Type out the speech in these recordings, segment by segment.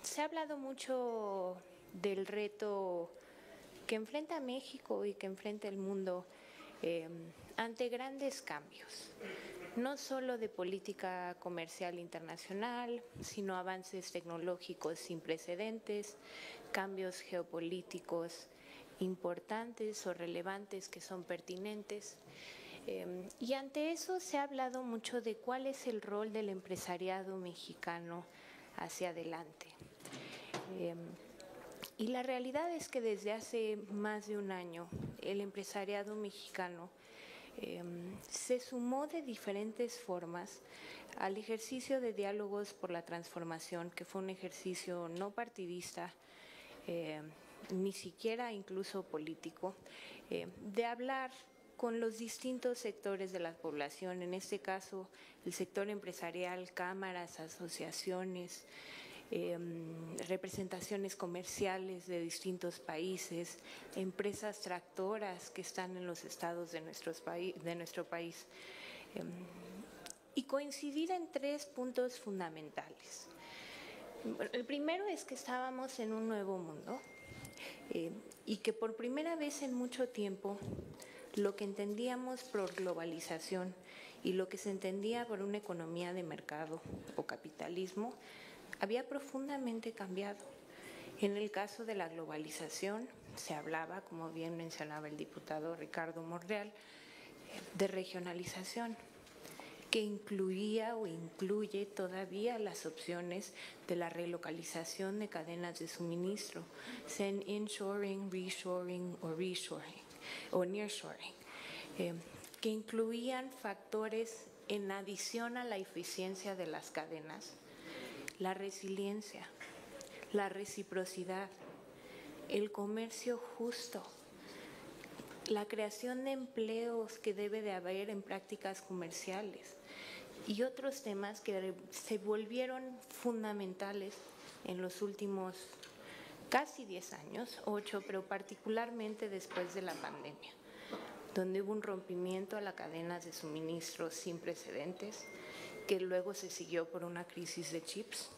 Se ha hablado mucho del reto que enfrenta México y que enfrenta el mundo ante grandes cambios, no solo de política comercial internacional, sino avances tecnológicos sin precedentes, cambios geopolíticos importantes o relevantes que son pertinentes. Y ante eso se ha hablado mucho de cuál es el rol del empresariado mexicano hacia adelante. Y la realidad es que desde hace más de un año el empresariado mexicano se sumó de diferentes formas al ejercicio de diálogos por la transformación, que fue un ejercicio no partidista, ni siquiera incluso político, de hablar con los distintos sectores de la población, en este caso el sector empresarial, cámaras, asociaciones, representaciones comerciales de distintos países, empresas tractoras que están en los estados de nuestro país, y coincidir en 3 puntos fundamentales. El primero es que estábamos en un nuevo mundo y que por primera vez en mucho tiempo lo que entendíamos por globalización y lo que se entendía por una economía de mercado o capitalismo había profundamente cambiado. En el caso de la globalización se hablaba, como bien mencionaba el diputado Ricardo Monreal, de regionalización, que incluía o incluye todavía las opciones de la relocalización de cadenas de suministro, sean inshoring, reshoring o nearshoring, que incluían factores en adición a la eficiencia de las cadenas, la resiliencia, la reciprocidad, el comercio justo, la creación de empleos que debe de haber en prácticas comerciales y otros temas que se volvieron fundamentales en los últimos casi 10 años, 8, pero particularmente después de la pandemia, donde hubo un rompimiento a las cadenas de suministro sin precedentes, que luego se siguió por una crisis de chips,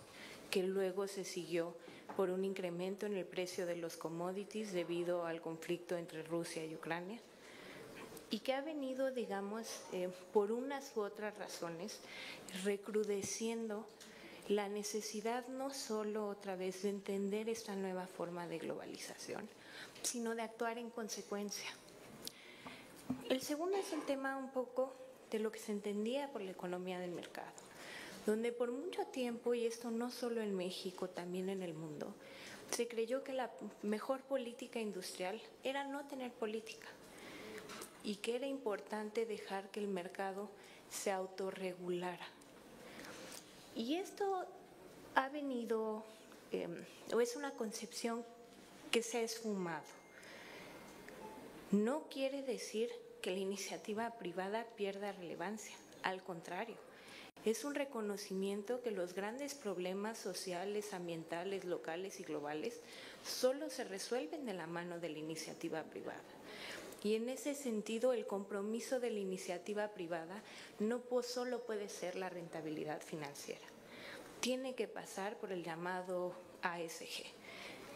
que luego se siguió por un incremento en el precio de los commodities debido al conflicto entre Rusia y Ucrania, y que ha venido, digamos, por unas u otras razones, recrudeciendo la necesidad no solo otra vez de entender esta nueva forma de globalización, sino de actuar en consecuencia. El segundo es el tema un poco de lo que se entendía por la economía del mercado, donde por mucho tiempo, y esto no solo en México, también en el mundo, se creyó que la mejor política industrial era no tener política y que era importante dejar que el mercado se autorregulara. Y esto ha venido, o es una concepción que se ha esfumado. No quiere decir que la iniciativa privada pierda relevancia, al contrario. Es un reconocimiento que los grandes problemas sociales, ambientales, locales y globales solo se resuelven de la mano de la iniciativa privada. Y en ese sentido, el compromiso de la iniciativa privada no solo puede ser la rentabilidad financiera. Tiene que pasar por el llamado ASG,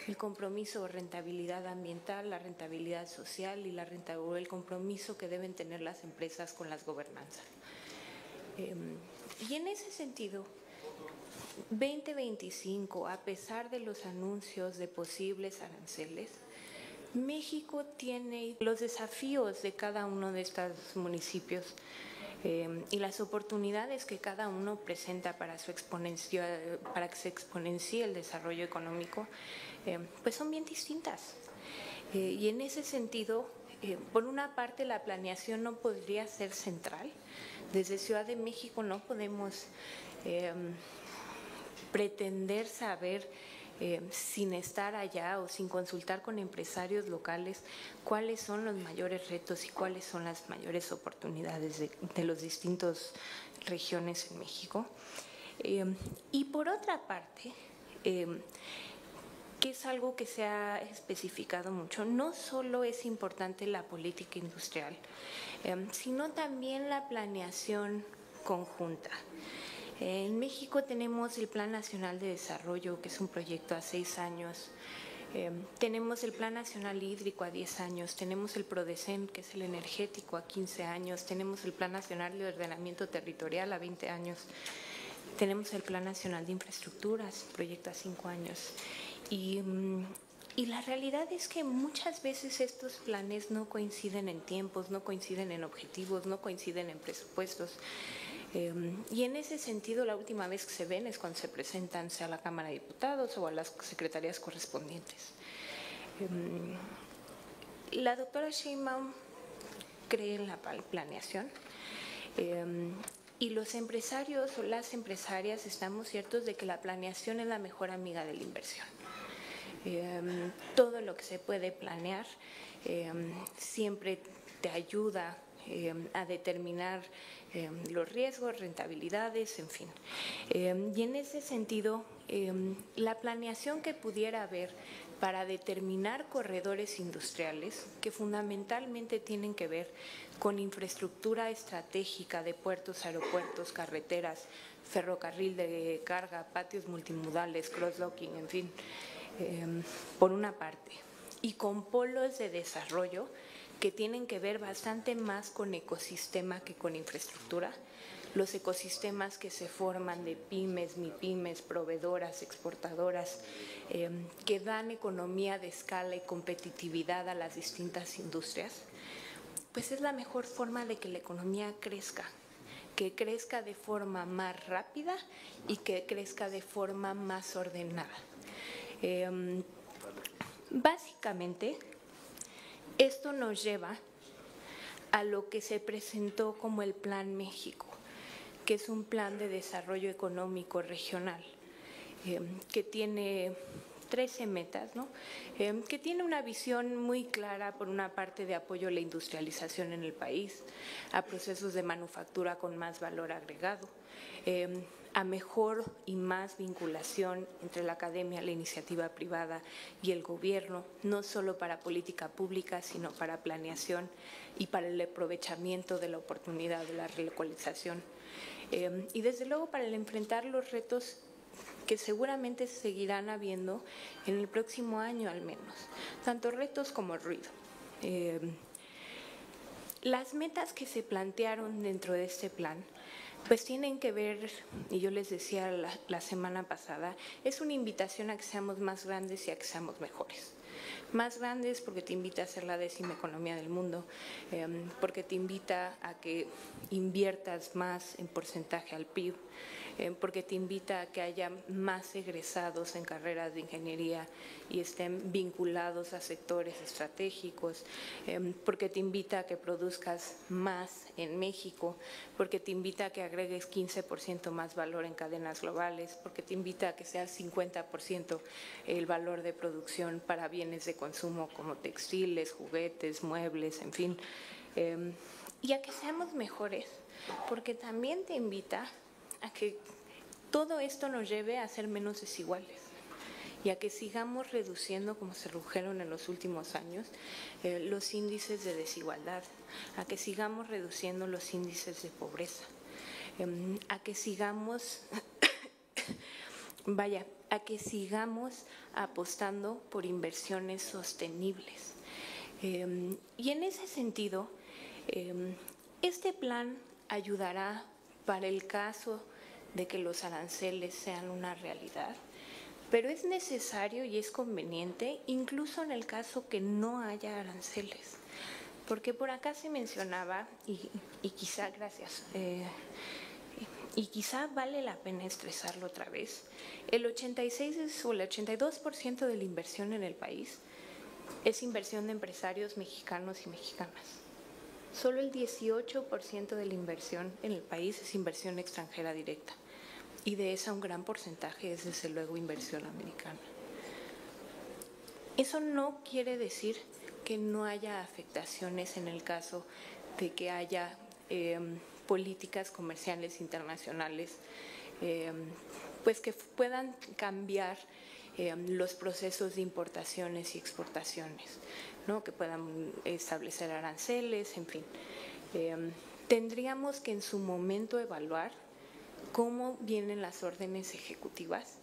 el compromiso o rentabilidad ambiental, la rentabilidad social y el compromiso que deben tener las empresas con las gobernanzas. Y en ese sentido, 2025, a pesar de los anuncios de posibles aranceles, México tiene los desafíos de cada uno de estos municipios y las oportunidades que cada uno presenta para que se exponencie el desarrollo económico, pues son bien distintas. Y en ese sentido, por una parte, la planeación no podría ser central. Desde Ciudad de México no podemos pretender saber, sin estar allá o sin consultar con empresarios locales, cuáles son los mayores retos y cuáles son las mayores oportunidades de las distintas regiones en México. Y por otra parte, que es algo que se ha especificado mucho, no solo es importante la política industrial, sino también la planeación conjunta. En México tenemos el Plan Nacional de Desarrollo, que es un proyecto a 6 años. Tenemos el Plan Nacional Hídrico a 10 años, tenemos el PRODECEN, que es el energético, a 15 años, tenemos el Plan Nacional de Ordenamiento Territorial a 20 años, tenemos el Plan Nacional de Infraestructuras, proyecto a 5 años. Y la realidad es que muchas veces estos planes no coinciden en tiempos, no coinciden en objetivos, no coinciden en presupuestos. Y en ese sentido, la última vez que se ven es cuando se presentan sea a la Cámara de Diputados o a las secretarías correspondientes. La doctora Sheinbaum cree en la planeación y los empresarios o las empresarias estamos ciertos de que la planeación es la mejor amiga de la inversión. Todo lo que se puede planear siempre te ayuda a determinar los riesgos, rentabilidades, en fin. Y en ese sentido, la planeación que pudiera haber para determinar corredores industriales que fundamentalmente tienen que ver con infraestructura estratégica de puertos, aeropuertos, carreteras, ferrocarril de carga, patios multimodales, cross-docking, en fin, por una parte, y con polos de desarrollo que tienen que ver bastante más con ecosistema que con infraestructura. Los ecosistemas que se forman de pymes, mipymes, proveedoras, exportadoras, que dan economía de escala y competitividad a las distintas industrias, pues es la mejor forma de que la economía crezca, que crezca de forma más rápida y que crezca de forma más ordenada. Básicamente, esto nos lleva a lo que se presentó como el Plan México, que es un plan de desarrollo económico regional, que tiene 13 metas, ¿no? Que tiene una visión muy clara, por una parte, de apoyo a la industrialización en el país, a procesos de manufactura con más valor agregado, a mejor y más vinculación entre la academia, la iniciativa privada y el gobierno, no solo para política pública, sino para planeación y para el aprovechamiento de la oportunidad de la relocalización. Y desde luego para el enfrentar los retos que seguramente seguirán habiendo en el próximo año al menos, tanto retos como ruido. Las metas que se plantearon dentro de este plan pues tienen que ver, y yo les decía la semana pasada, es una invitación a que seamos más grandes y a que seamos mejores. Más grandes porque te invita a ser la 10ª economía del mundo, porque te invita a que inviertas más en porcentaje al PIB, porque te invita a que haya más egresados en carreras de ingeniería y estén vinculados a sectores estratégicos, porque te invita a que produzcas más en México, porque te invita a que agregues 15% más valor en cadenas globales, porque te invita a que sea 50% el valor de producción para bienes de consumo como textiles, juguetes, muebles, en fin, y a que seamos mejores, porque también te invita a que todo esto nos lleve a ser menos desiguales y a que sigamos reduciendo, como se redujeron en los últimos años, los índices de desigualdad, a que sigamos reduciendo los índices de pobreza, a que sigamos, a que sigamos apostando por inversiones sostenibles. Y en ese sentido, este plan ayudará para el caso de que los aranceles sean una realidad, pero es necesario y es conveniente incluso en el caso que no haya aranceles, porque por acá se mencionaba, y quizá, gracias, y quizá vale la pena estresarlo otra vez, el 86 o el 82% de la inversión en el país es inversión de empresarios mexicanos y mexicanas. Solo el 18% de la inversión en el país es inversión extranjera directa. Y de esa un gran porcentaje es desde luego inversión americana. Eso no quiere decir que no haya afectaciones en el caso de que haya políticas comerciales internacionales pues que puedan cambiar los procesos de importaciones y exportaciones, ¿no? Que puedan establecer aranceles, en fin. Tendríamos que en su momento evaluar cómo vienen las órdenes ejecutivas,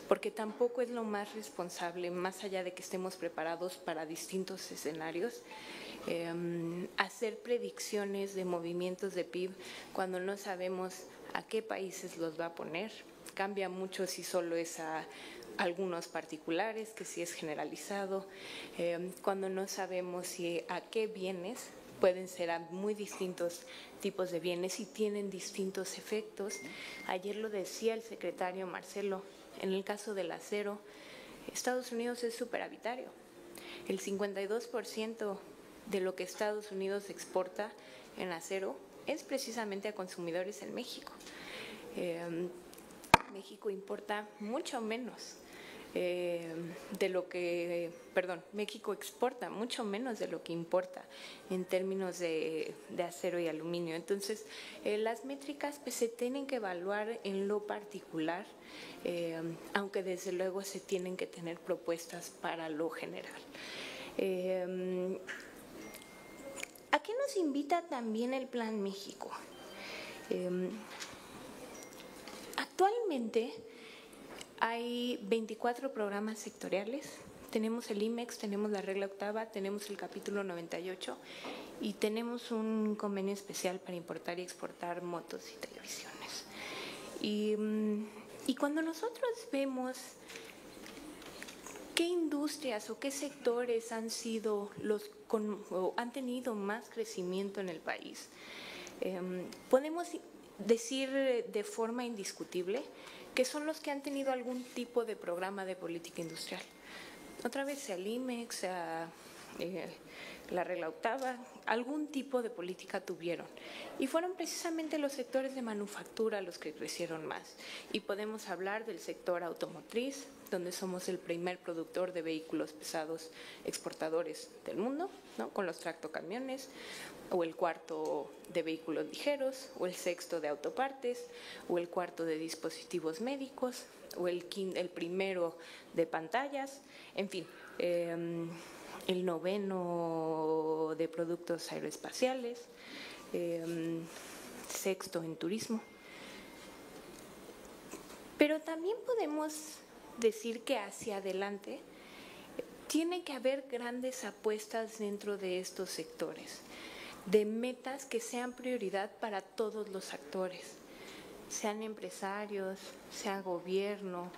porque tampoco es lo más responsable, más allá de que estemos preparados para distintos escenarios, hacer predicciones de movimientos de PIB cuando no sabemos a qué países los va a poner. Cambia mucho si solo es a algunos particulares, que si es generalizado, cuando no sabemos si a qué bienes, pueden ser a muy distintos tipos de bienes y tienen distintos efectos. Ayer lo decía el secretario Marcelo, en el caso del acero, Estados Unidos es superavitario. El 52% de lo que Estados Unidos exporta en acero es precisamente a consumidores en México. México importa mucho menos de lo que, México exporta mucho menos de lo que importa en términos de acero y aluminio. Entonces, las métricas pues, se tienen que evaluar en lo particular, aunque desde luego se tienen que tener propuestas para lo general. ¿A qué nos invita también el Plan México? Actualmente hay 24 programas sectoriales. Tenemos el IMEX, tenemos la regla octava, tenemos el capítulo 98 y tenemos un convenio especial para importar y exportar motos y televisiones. Y cuando nosotros vemos qué industrias o qué sectores han sido o han tenido más crecimiento en el país, podemos decir de forma indiscutible que son los que han tenido algún tipo de programa de política industrial. Otra vez sea el IMEX, sea la regla octava, algún tipo de política tuvieron. Y fueron precisamente los sectores de manufactura los que crecieron más. Y podemos hablar del sector automotriz, donde somos el primer productor de vehículos pesados exportadores del mundo, ¿no? Con los tractocamiones, o el cuarto de vehículos ligeros, o el sexto de autopartes, o el cuarto de dispositivos médicos, o el primero de pantallas, en fin, el noveno de productos aeroespaciales, sexto en turismo. Pero también podemos decir que hacia adelante tiene que haber grandes apuestas dentro de estos sectores, de metas que sean prioridad para todos los actores, sean empresarios, sea gobierno,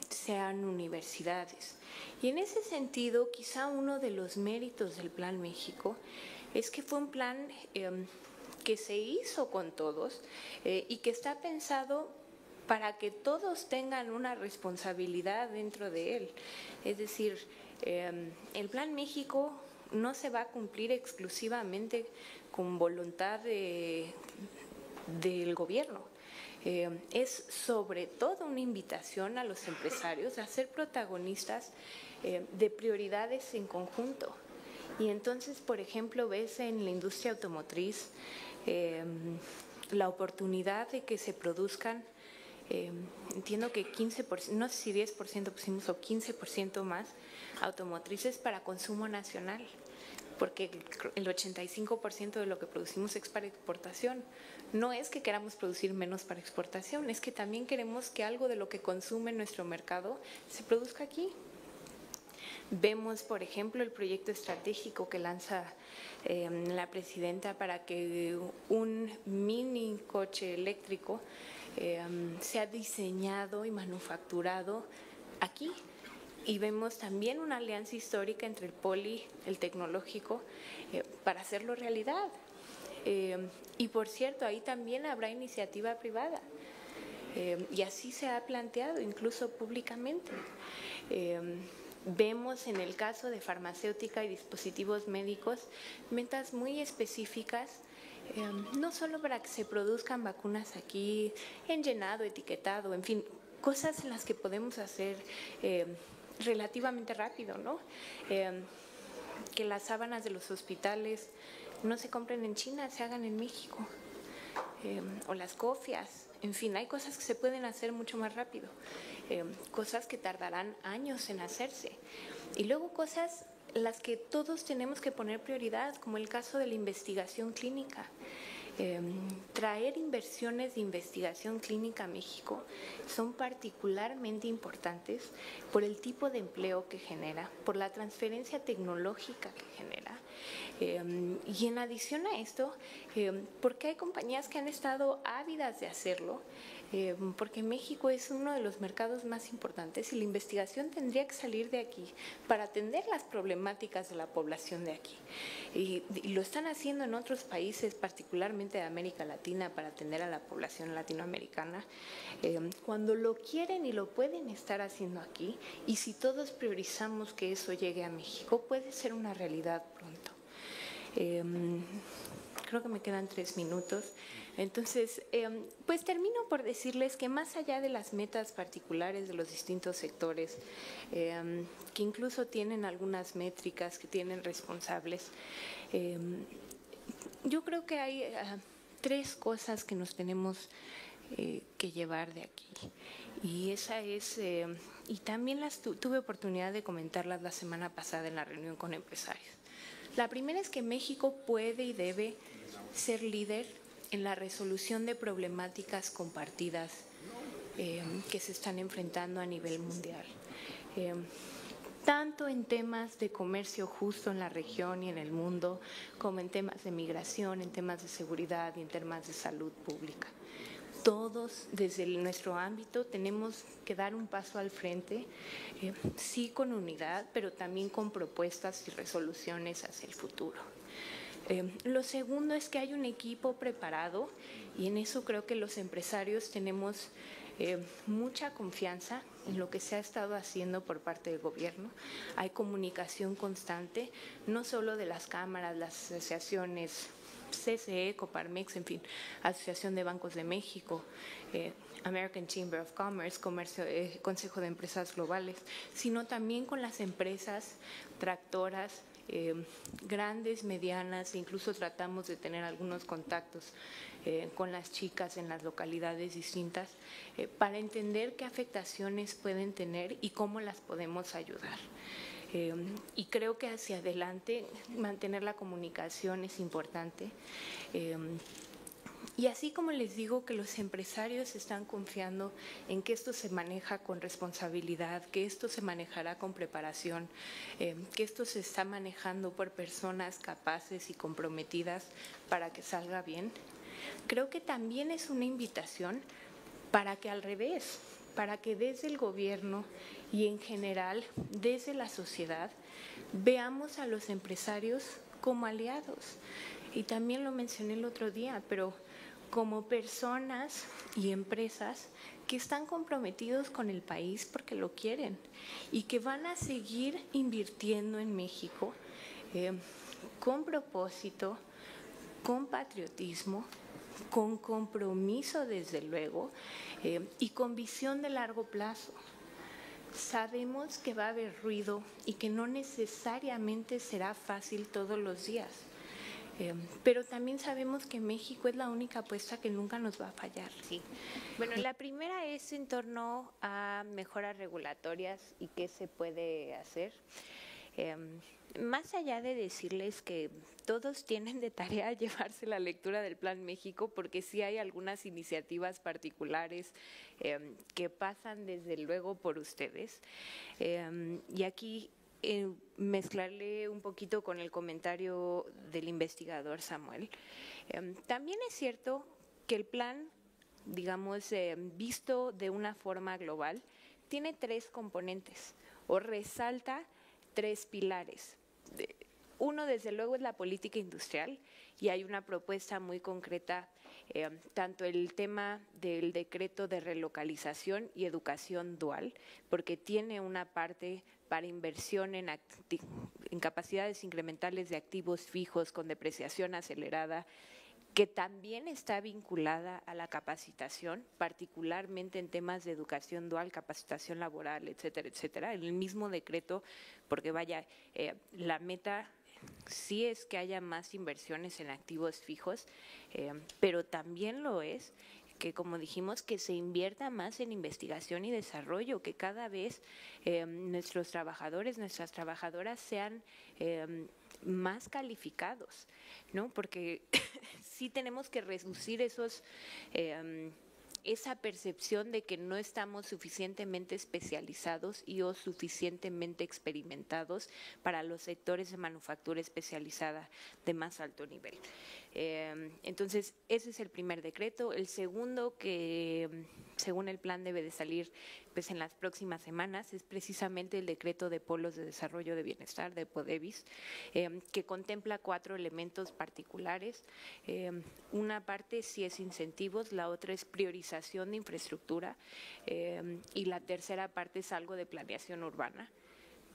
sean universidades. Y en ese sentido, quizá uno de los méritos del Plan México es que fue un plan que se hizo con todos y que está pensado para que todos tengan una responsabilidad dentro de él. Es decir, el Plan México no se va a cumplir exclusivamente con voluntad del gobierno. Es sobre todo una invitación a los empresarios a ser protagonistas de prioridades en conjunto. Y entonces, por ejemplo, ves en la industria automotriz la oportunidad de que se produzcan, entiendo que 15%, no sé si 10% pusimos o 15% más automotrices para consumo nacional, porque el 85% de lo que producimos es para exportación. No es que queramos producir menos para exportación, es que también queremos que algo de lo que consume nuestro mercado se produzca aquí. Vemos, por ejemplo, el proyecto estratégico que lanza la presidenta para que un mini coche eléctrico sea diseñado y manufacturado aquí. Y vemos también una alianza histórica entre el Poli, el tecnológico, para hacerlo realidad. Y por cierto, ahí también habrá iniciativa privada. Y así se ha planteado, incluso públicamente. Vemos en el caso de farmacéutica y dispositivos médicos metas muy específicas, no solo para que se produzcan vacunas aquí, en llenado, etiquetado, en fin, cosas en las que podemos hacer relativamente rápido, ¿no? Que las sábanas de los hospitales no se compren en China, se hagan en México, o las cofias, en fin, hay cosas que se pueden hacer mucho más rápido, cosas que tardarán años en hacerse, y luego cosas las que todos tenemos que poner prioridad, como el caso de la investigación clínica. Traer inversiones de investigación clínica a México son particularmente importantes por el tipo de empleo que genera, por la transferencia tecnológica que genera. Y en adición a esto, porque hay compañías que han estado ávidas de hacerlo, porque México es uno de los mercados más importantes y la investigación tendría que salir de aquí para atender las problemáticas de la población de aquí. Y lo están haciendo en otros países, particularmente de América Latina, para atender a la población latinoamericana. Cuando lo quieren y lo pueden estar haciendo aquí, y si todos priorizamos que eso llegue a México, puede ser una realidad pronto. Creo que me quedan 3 minutos. Entonces, pues termino por decirles que más allá de las metas particulares de los distintos sectores, que incluso tienen algunas métricas, que tienen responsables, yo creo que hay 3 cosas que nos tenemos que llevar de aquí. Y esa es, y también las tuve oportunidad de comentarlas la semana pasada en la reunión con empresarios. La primera es que México puede y debe ser líder en la resolución de problemáticas compartidas que se están enfrentando a nivel mundial. Tanto en temas de comercio justo en la región y en el mundo, como en temas de migración, en temas de seguridad y en temas de salud pública. Todos, desde nuestro ámbito, tenemos que dar un paso al frente, sí con unidad, pero también con propuestas y resoluciones hacia el futuro. Lo segundo es que hay un equipo preparado y en eso creo que los empresarios tenemos mucha confianza en lo que se ha estado haciendo por parte del gobierno. Hay comunicación constante, no solo de las cámaras, las asociaciones, CCE, Coparmex, en fin, Asociación de Bancos de México, American Chamber of Commerce, Consejo de Empresas Globales, sino también con las empresas tractoras, grandes, medianas, incluso tratamos de tener algunos contactos con las chicas en las localidades distintas para entender qué afectaciones pueden tener y cómo las podemos ayudar. Y creo que hacia adelante mantener la comunicación es importante. Y así como les digo que los empresarios están confiando en que esto se maneja con responsabilidad, que esto se manejará con preparación, que esto se está manejando por personas capaces y comprometidas para que salga bien, creo que también es una invitación para que al revés, para que desde el gobierno y en general desde la sociedad veamos a los empresarios como aliados. Y también lo mencioné el otro día, pero como personas y empresas que están comprometidos con el país porque lo quieren y que van a seguir invirtiendo en México con propósito, con patriotismo, con compromiso desde luego y con visión de largo plazo. Sabemos que va a haber ruido y que no necesariamente será fácil todos los días. Pero también sabemos que México es la única apuesta que nunca nos va a fallar. Sí. Bueno, la primera es en torno a mejoras regulatorias y qué se puede hacer. Más allá de decirles que todos tienen de tarea llevarse la lectura del Plan México, porque sí hay algunas iniciativas particulares que pasan desde luego por ustedes. Y aquí mezclarle un poquito con el comentario del investigador Samuel. También es cierto que el plan, digamos, visto de una forma global, tiene 3 componentes o resalta 3 pilares. Uno, desde luego, es la política industrial y hay una propuesta muy concreta, tanto el tema del decreto de relocalización y educación dual, porque tiene una parte para inversión en capacidades incrementales de activos fijos con depreciación acelerada, que también está vinculada a la capacitación, particularmente en temas de educación dual, capacitación laboral, etcétera, etcétera. En el mismo decreto, porque vaya, la meta sí es que haya más inversiones en activos fijos, pero también lo es que como dijimos, que se invierta más en investigación y desarrollo, que cada vez nuestros trabajadores, nuestras trabajadoras sean más calificados, ¿no? Porque sí tenemos que reducir esa percepción de que no estamos suficientemente especializados y o suficientemente experimentados para los sectores de manufactura especializada de más alto nivel. Entonces, ese es el primer decreto. El segundo, que según el plan debe de salir pues, en las próximas semanas, es precisamente el decreto de polos de desarrollo de bienestar, de PODEBIS, que contempla 4 elementos particulares. Una parte sí es incentivos, la otra es priorización de infraestructura y la tercera parte es algo de planeación urbana,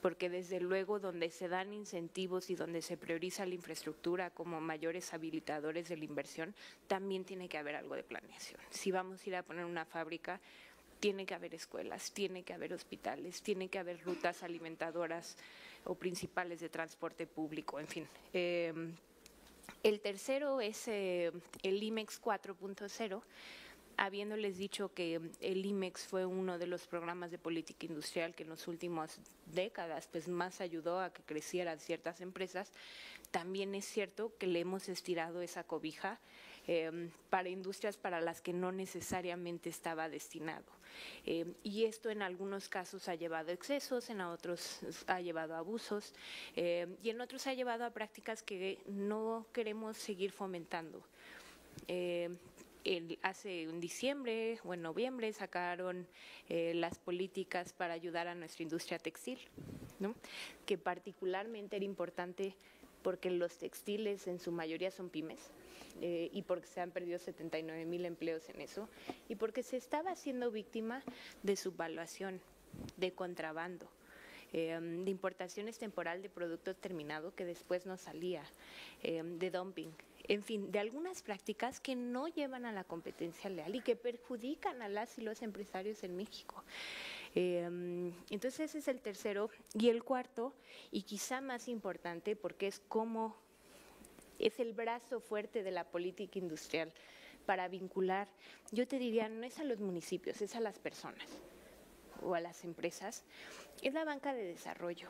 porque desde luego donde se dan incentivos y donde se prioriza la infraestructura como mayores habilitadores de la inversión, también tiene que haber algo de planeación. Si vamos a ir a poner una fábrica, tiene que haber escuelas, tiene que haber hospitales, tiene que haber rutas alimentadoras o principales de transporte público, en fin. El tercero es el IMEX 4.0, habiéndoles dicho que el IMEX fue uno de los programas de política industrial que en las últimas décadas pues, más ayudó a que crecieran ciertas empresas, también es cierto que le hemos estirado esa cobija para industrias para las que no necesariamente estaba destinado. Y esto en algunos casos ha llevado a excesos, en otros ha llevado a abusos y en otros ha llevado a prácticas que no queremos seguir fomentando. Hace en diciembre o en noviembre sacaron las políticas para ayudar a nuestra industria textil, ¿no? Que particularmente era importante porque los textiles en su mayoría son pymes y porque se han perdido 79,000 empleos en eso y porque se estaba siendo víctima de subvaluación, de contrabando, de importaciones temporal de producto terminado que después no salía, de dumping. En fin, de algunas prácticas que no llevan a la competencia leal y que perjudican a las y los empresarios en México. Entonces ese es el tercero. Y el cuarto, y quizá más importante, porque es como es el brazo fuerte de la política industrial para vincular, yo te diría, no es a los municipios, es a las personas o a las empresas, es la banca de desarrollo,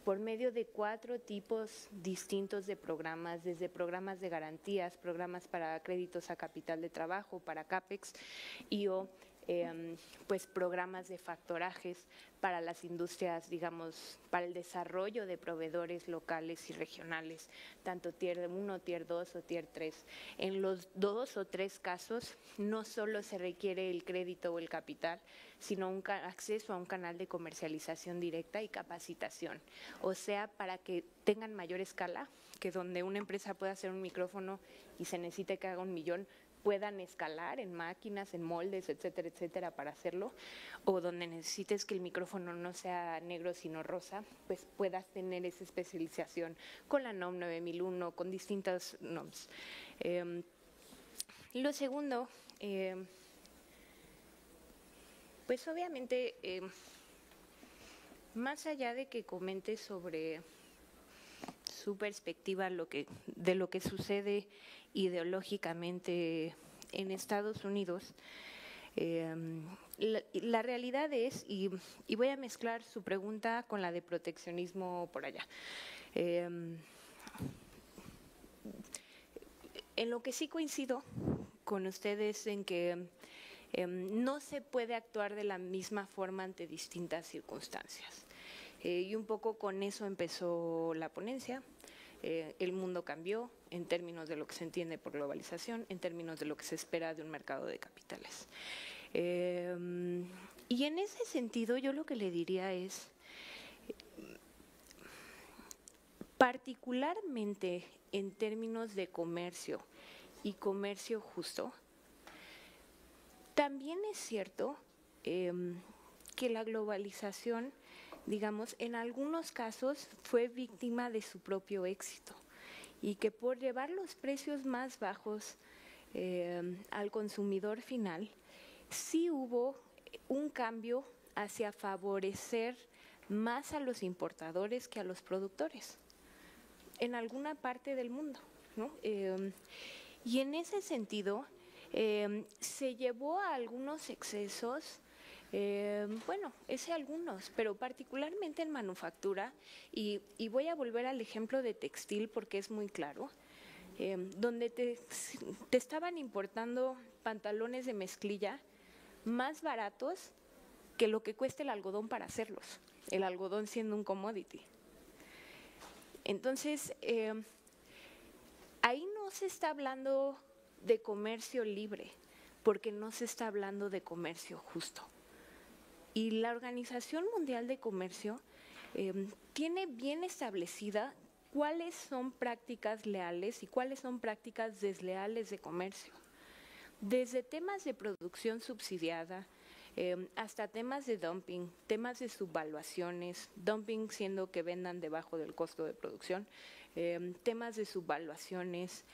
por medio de 4 tipos distintos de programas, desde programas de garantías, programas para créditos a capital de trabajo, para CAPEX y pues programas de factorajes para las industrias, digamos, para el desarrollo de proveedores locales y regionales, tanto Tier 1, Tier 2 o Tier 3. En los 2 o 3 casos no solo se requiere el crédito o el capital, sino un acceso a un canal de comercialización directa y capacitación, o sea, para que tengan mayor escala, que donde una empresa pueda hacer un micrófono y se necesite que haga 1 millón, puedan escalar en máquinas, en moldes, etcétera, etcétera, para hacerlo, o donde necesites que el micrófono no sea negro sino rosa, pues puedas tener esa especialización con la NOM 9001, con distintas NOMs. Lo segundo, pues obviamente, más allá de que comente sobre su perspectiva de lo que sucede ideológicamente en Estados Unidos, la realidad es, y voy a mezclar su pregunta con la de proteccionismo por allá. En lo que sí coincido con ustedes en que no se puede actuar de la misma forma ante distintas circunstancias. Y un poco con eso empezó la ponencia. El mundo cambió en términos de lo que se entiende por globalización, en términos de lo que se espera de un mercado de capitales. Y en ese sentido yo lo que le diría es, particularmente en términos de comercio y comercio justo, también es cierto que la globalización, digamos, en algunos casos fue víctima de su propio éxito y que por llevar los precios más bajos al consumidor final, sí hubo un cambio hacia favorecer más a los importadores que a los productores en alguna parte del mundo, ¿no? Y en ese sentido, se llevó a algunos excesos, bueno, ese algunos, pero particularmente en manufactura, y voy a volver al ejemplo de textil porque es muy claro, donde te estaban importando pantalones de mezclilla más baratos que lo que cuesta el algodón para hacerlos, el algodón siendo un commodity. Entonces, ahí no se está hablando de comercio libre, porque no se está hablando de comercio justo. Y la Organización Mundial de Comercio tiene bien establecida cuáles son prácticas leales y cuáles son prácticas desleales de comercio. Desde temas de producción subsidiada, hasta temas de dumping, temas de subvaluaciones, dumping siendo que vendan debajo del costo de producción, temas de subvaluaciones,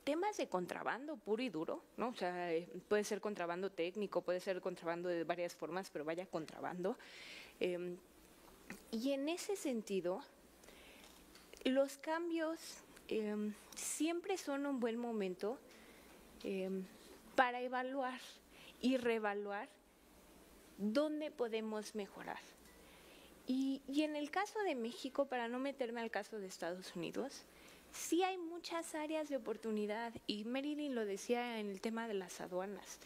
temas de contrabando puro y duro, ¿no? O sea, puede ser contrabando técnico, puede ser contrabando de varias formas, pero vaya contrabando. Y en ese sentido, los cambios siempre son un buen momento para evaluar y reevaluar dónde podemos mejorar. Y en el caso de México, para no meterme al caso de Estados Unidos, sí hay muchas áreas de oportunidad, y Marilyn lo decía en el tema de las aduanas,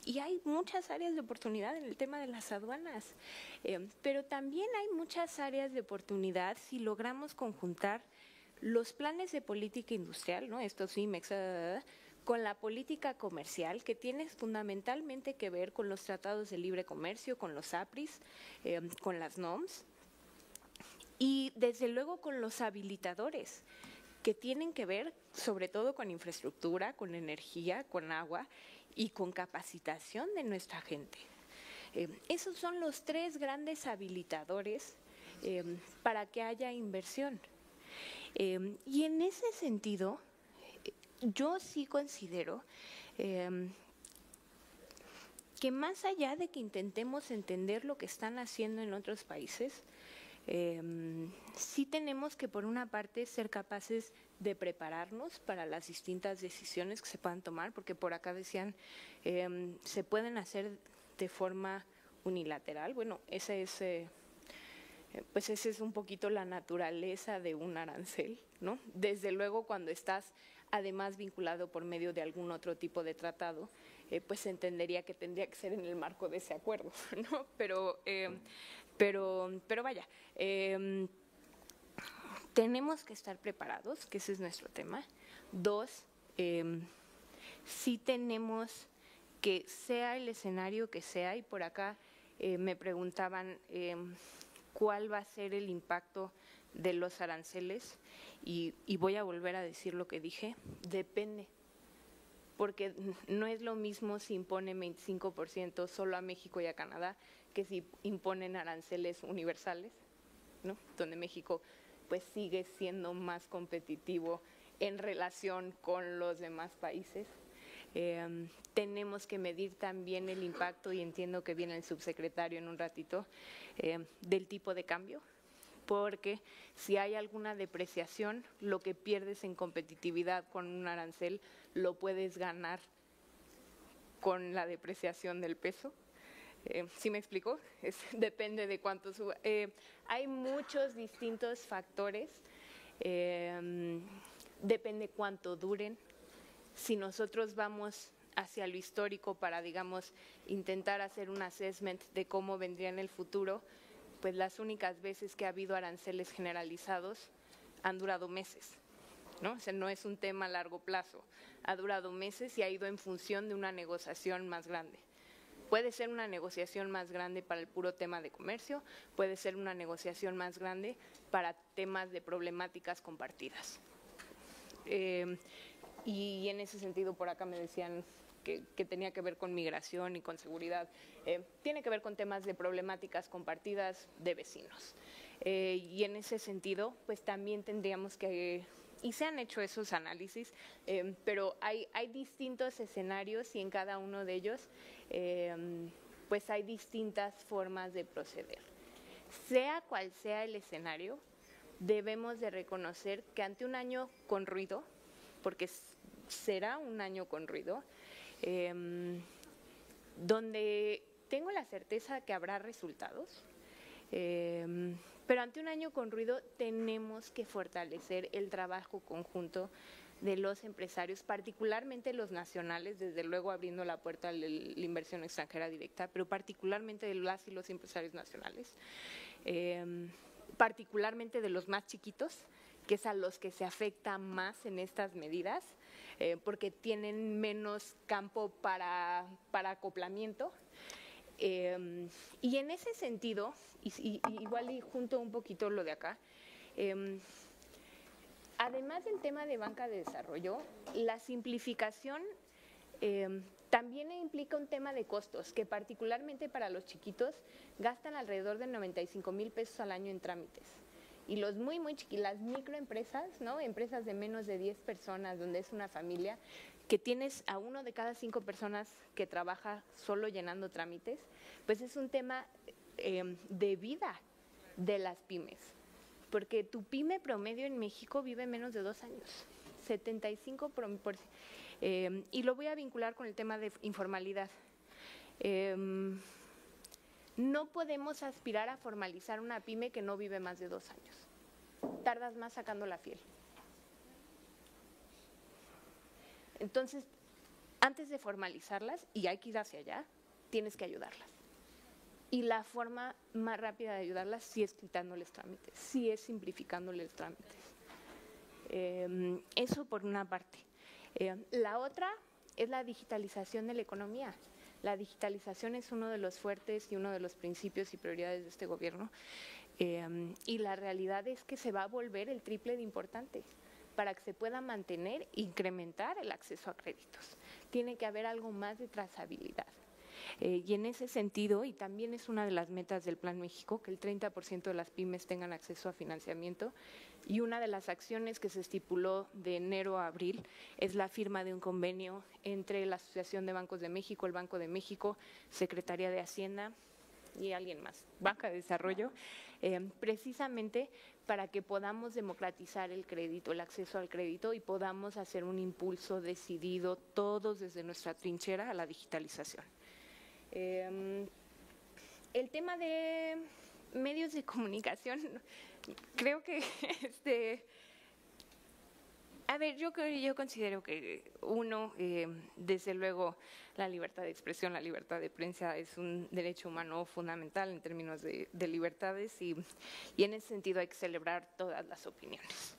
y hay muchas áreas de oportunidad en el tema de las aduanas, pero también hay muchas áreas de oportunidad si logramos conjuntar los planes de política industrial, ¿no? Estos IMEX, con la política comercial, que tiene fundamentalmente que ver con los tratados de libre comercio, con los APRIs, con las NOMS, y desde luego con los habilitadores, que tienen que ver sobre todo con infraestructura, con energía, con agua y con capacitación de nuestra gente. Esos son los tres grandes habilitadores para que haya inversión. Y en ese sentido, yo sí considero que más allá de que intentemos entender lo que están haciendo en otros países, sí tenemos que, por una parte, ser capaces de prepararnos para las distintas decisiones que se puedan tomar, porque por acá decían, se pueden hacer de forma unilateral. Bueno, ese es un poquito la naturaleza de un arancel, ¿no? Desde luego, cuando estás además vinculado por medio de algún otro tipo de tratado, pues se entendería que tendría que ser en el marco de ese acuerdo, ¿no? Pero vaya, tenemos que estar preparados, que ese es nuestro tema. Dos, sí tenemos que, sea el escenario que sea, y por acá me preguntaban cuál va a ser el impacto de los aranceles, y voy a volver a decir lo que dije, depende, porque no es lo mismo si imponen 25% solo a México y a Canadá que si imponen aranceles universales, ¿no? Donde México pues sigue siendo más competitivo en relación con los demás países. Tenemos que medir también el impacto, y entiendo que viene el subsecretario en un ratito, del tipo de cambio, porque si hay alguna depreciación, lo que pierdes en competitividad con un arancel lo puedes ganar con la depreciación del peso. ¿Sí me explico? Depende de cuánto suba. Hay muchos distintos factores, depende cuánto duren. Si nosotros vamos hacia lo histórico para, digamos, intentar hacer un assessment de cómo vendría en el futuro, pues las únicas veces que ha habido aranceles generalizados han durado meses, ¿no? O sea, no es un tema a largo plazo, ha durado meses y ha ido en función de una negociación más grande. Puede ser una negociación más grande para el puro tema de comercio, puede ser una negociación más grande para temas de problemáticas compartidas. Y en ese sentido, por acá me decían que tenía que ver con migración y con seguridad. Tiene que ver con temas de problemáticas compartidas de vecinos. Y en ese sentido, pues también tendríamos que, y se han hecho esos análisis, pero hay distintos escenarios, y en cada uno de ellos pues hay distintas formas de proceder. Sea cual sea el escenario, debemos de reconocer que ante un año con ruido, porque será un año con ruido, donde tengo la certeza que habrá resultados, pero ante un año con ruido tenemos que fortalecer el trabajo conjunto de los empresarios, particularmente los nacionales, desde luego abriendo la puerta a la inversión extranjera directa, pero particularmente de las y los empresarios nacionales, particularmente de los más chiquitos, que es a los que se afecta más en estas medidas, porque tienen menos campo para acoplamiento. Y en ese sentido, igual y junto un poquito lo de acá, además del tema de banca de desarrollo, la simplificación también implica un tema de costos, que particularmente para los chiquitos gastan alrededor de 95,000 pesos al año en trámites. Y los muy chiquitos, las microempresas, ¿no? Empresas de menos de 10 personas, donde es una familia, que tienes a 1 de cada 5 personas que trabaja solo llenando trámites, pues es un tema de vida de las pymes. Porque tu pyme promedio en México vive menos de 2 años, 75%. Y lo voy a vincular con el tema de informalidad. No podemos aspirar a formalizar una pyme que no vive más de 2 años. Tardas más sacando la fiel. Entonces, antes de formalizarlas, y hay que ir hacia allá, tienes que ayudarlas. Y la forma más rápida de ayudarlas sí es quitándoles trámites, sí es simplificándoles trámites. Eso por una parte. La otra es la digitalización de la economía. La digitalización es uno de los fuertes y uno de los principios y prioridades de este gobierno. Y la realidad es que se va a volver el triple de importante para que se pueda mantener e incrementar el acceso a créditos. Tiene que haber algo más de trazabilidad. Y en ese sentido, y también es una de las metas del Plan México, que el 30% de las pymes tengan acceso a financiamiento, y una de las acciones que se estipuló de enero a abril es la firma de un convenio entre la Asociación de Bancos de México, el Banco de México, Secretaría de Hacienda y alguien más, Banca de Desarrollo, precisamente para que podamos democratizar el crédito, el acceso al crédito, y podamos hacer un impulso decidido todos desde nuestra trinchera a la digitalización. El tema de medios de comunicación, creo que a ver, yo considero que desde luego la libertad de expresión, la libertad de prensa es un derecho humano fundamental en términos de libertades, y en ese sentido hay que celebrar todas las opiniones.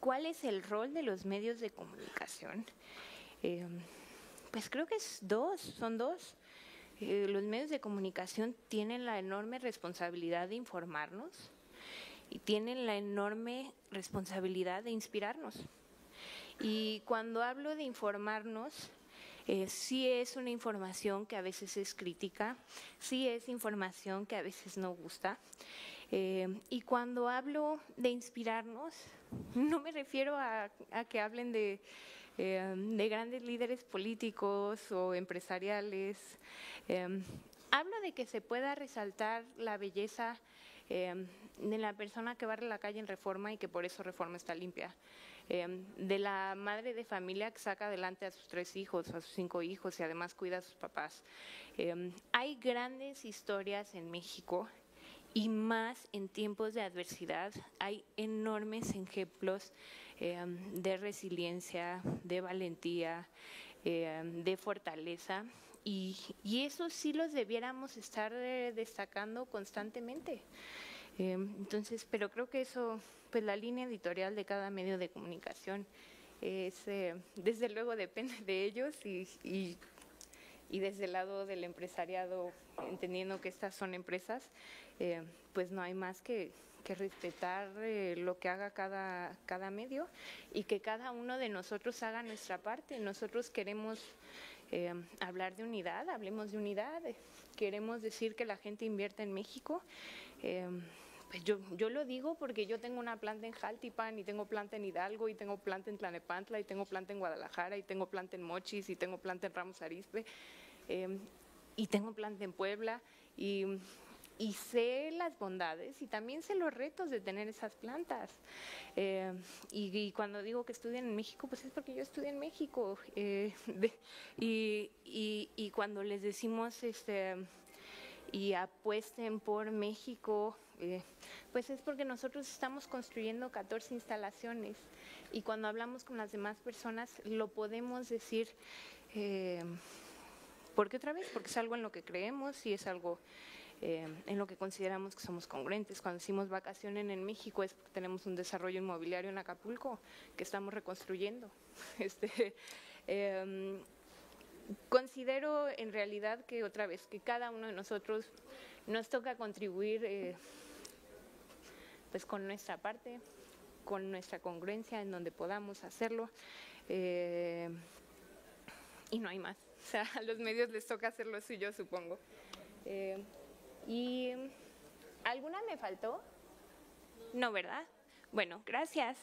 ¿Cuál es el rol de los medios de comunicación? Pues creo que son dos. Los medios de comunicación tienen la enorme responsabilidad de informarnos y tienen la enorme responsabilidad de inspirarnos. Y cuando hablo de informarnos, sí es una información que a veces es crítica, sí es información que a veces no gusta. Y cuando hablo de inspirarnos, no me refiero a que hablen de grandes líderes políticos o empresariales. Hablo de que se pueda resaltar la belleza de la persona que barre la calle en Reforma y que por eso Reforma está limpia, de la madre de familia que saca adelante a sus 3 hijos, a sus 5 hijos y además cuida a sus papás. Hay grandes historias en México, y más en tiempos de adversidad hay enormes ejemplos de resiliencia, de valentía, de fortaleza, y eso sí los debiéramos estar destacando constantemente. Entonces, pero creo que eso, pues la línea editorial de cada medio de comunicación es, desde luego depende de ellos, y desde el lado del empresariado, entendiendo que estas son empresas, pues no hay más que respetar lo que haga cada medio, y que cada uno de nosotros haga nuestra parte. Nosotros queremos hablar de unidad, hablemos de unidad. Queremos decir que la gente invierta en México. Pues yo lo digo porque yo tengo una planta en Jaltipan, y tengo planta en Hidalgo, y tengo planta en Tlanepantla, y tengo planta en Guadalajara, y tengo planta en Mochis, y tengo planta en Ramos Arizpe, y tengo planta en Puebla, y y sé las bondades y también sé los retos de tener esas plantas. Y cuando digo que estudian en México, pues es porque yo estudié en México. Y cuando les decimos y apuesten por México, pues es porque nosotros estamos construyendo 14 instalaciones y cuando hablamos con las demás personas lo podemos decir. ¿Por qué otra vez? Porque es algo en lo que creemos y es algo en lo que consideramos que somos congruentes. Cuando decimos vacaciones en México es porque tenemos un desarrollo inmobiliario en Acapulco que estamos reconstruyendo. Considero en realidad que otra vez que cada uno de nosotros nos toca contribuir pues con nuestra parte, con nuestra congruencia en donde podamos hacerlo y no hay más. O sea, a los medios les toca hacer lo suyo, supongo. ¿Y alguna me faltó? No, ¿verdad? Bueno, gracias.